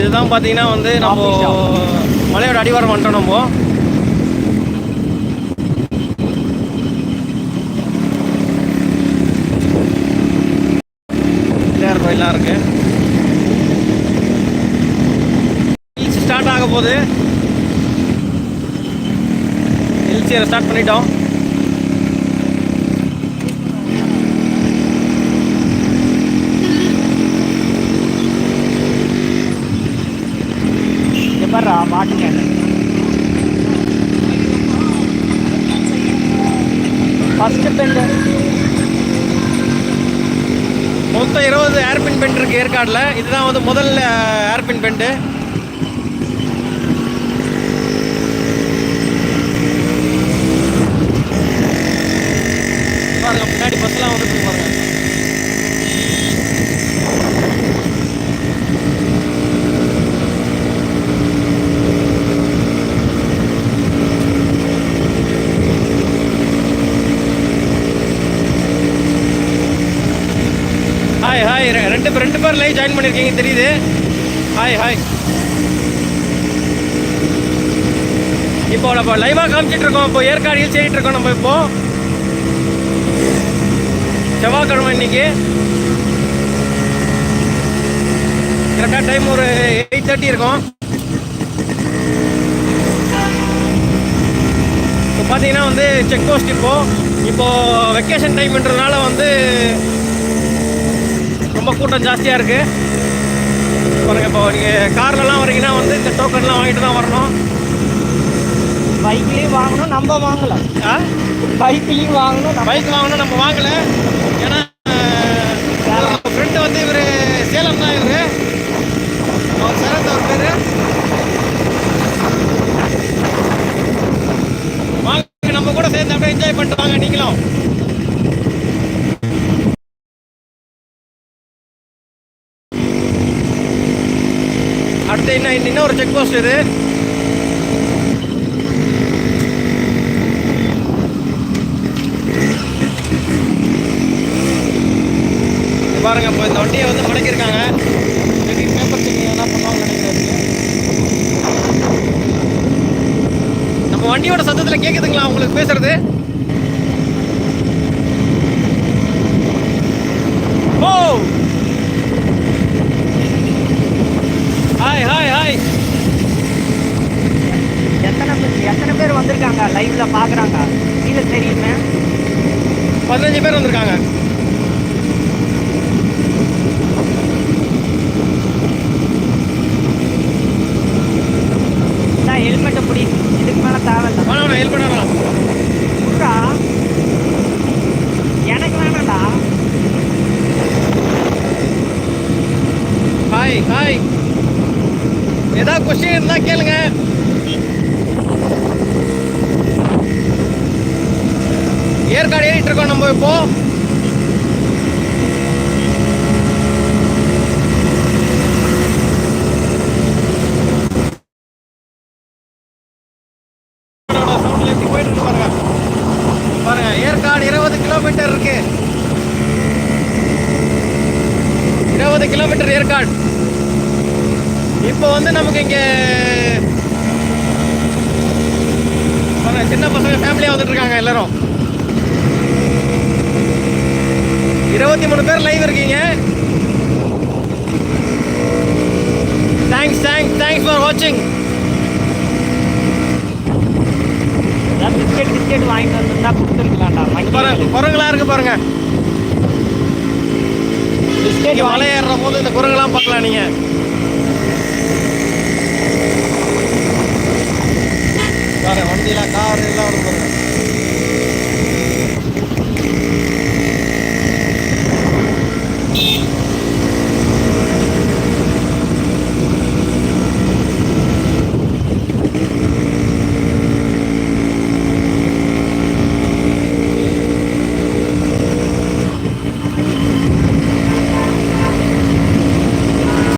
இதுதான் பார்த்தீங்கன்னா வந்து நம்ம மலையோட அடிவாரம் வந்துட்டோம். நம்ம கோயிலாம் இருக்கு. ஹில்ஸ் ஸ்டார்ட் ஆக போகுது. ஹில்ஸ் ஸ்டார்ட் பண்ணிட்டோம். மாட்டுங்க ஃபர்ஸ்ட் பெண்ட் மொத்தம் 20 ஏர்பின் பெண்ட் இருக்கு ஏற்காடுல. இதுதான் வந்து முதல் ஏர்பின் பெண்டு. பாருங்க முன்னாடி பஸ்லாம் வந்துட்டு பாருங்க. ஹாய் ஹாய், ரெண்டு பேர் லைவ் ஜாயின் பண்ணியிருக்கீங்க தெரியுது. Hi hi. இப்போ நம்ம லைவாக காமிச்சிட்டு இருக்கோம். இப்போ ஏற்காடு ஹில்ஸ் ஏறிட்டு இருக்கோம். நம்ம இப்போ செவ்வாய்க்கிழமை இன்னைக்கு கரெக்டாக டைம் ஒரு 8:30 இருக்கும். இப்போ பார்த்தீங்கன்னா வந்து செக் போஸ்ட் இப்போ வெக்கேஷன் டைம்ன்றதுனால வந்து ரொம்ப கூட்டம் ஜாஸ்தியாக இருக்குது. பாருங்கள், இப்போ நீங்கள் கார்லலாம் வரீங்கன்னா வந்து இந்த டோக்கன்லாம் வாங்கிட்டு தான் வரணும். பைக்லேயும் வாங்கணும், நம்ம வாங்கலை. பைக்லேயும் வாங்கணும், பைக் வாங்கணும், நம்ம வாங்கலை. ஏன்னா ஃப்ரெண்டு வந்து இவர் சேலம் தான். இவர் சரத் அவர் பேர். வாங்க, நம்ம கூட சேர்ந்து அப்படியே என்ஜாய் பண்ணிட்டு வாங்க நீங்களும். அடுத்து இன்னும் ஒரு செக் போஸ்ட் இது. பாருங்க, இப்போ இந்த வண்டியை வந்து மடக்கியிருக்காங்க. பேப்பர் செக்கிங் என்ன பண்ணுவாங்க நினைக்கிறாரு. நம்ம வண்டியோட சத்தத்தில் கேட்குதுங்களா உங்களுக்கு பேசுறது? ஓ ஹாய் ஹாய் ஹாய். எத்தனை பேர் வந்திருக்காங்க லைவ்ல பாக்குறாங்க? இது தெரியுமே, 15 பேர் வந்திருக்காங்க. ஹெல்மெட்டை பிடி, இதுக்கு மேல தேவையில்லை. வேணாம், ஹெல்மெட் வேணாம். எனக்கு வேணாம்டா. Hi hi. ஏதாவது கொஸ்டின் இருந்தா கேளுங்க. ஏற்காடு ஏறிட்டு இருக்கோம் நம்ம இப்போ. பாருங்க, ஏற்காடு 20 கிலோமீட்டர் இருக்கு. 20 கிலோமீட்டர் ஏற்காடு. இப்போ வந்து நமக்கு இங்கே சின்ன பசங்க ஃபேமிலியாக வந்துட்டு இருக்காங்க எல்லாரும். 23 பேர் லைவ் இருக்கீங்க. தேங்க்ஸ் ஃபார் வாட்சிங். பிஸ்கெட் வாங்கிட்டு வந்திருந்தா கொடுத்துருக்கலாம்டா. குரங்குலாம் இருக்கு பாருங்க. பிஸ்கெட் மலை ஏறுற போது இந்த குரங்குலாம் பார்க்கலாம் நீங்க. வண்டியில கார் எல்லாம் வரும் பாருங்க.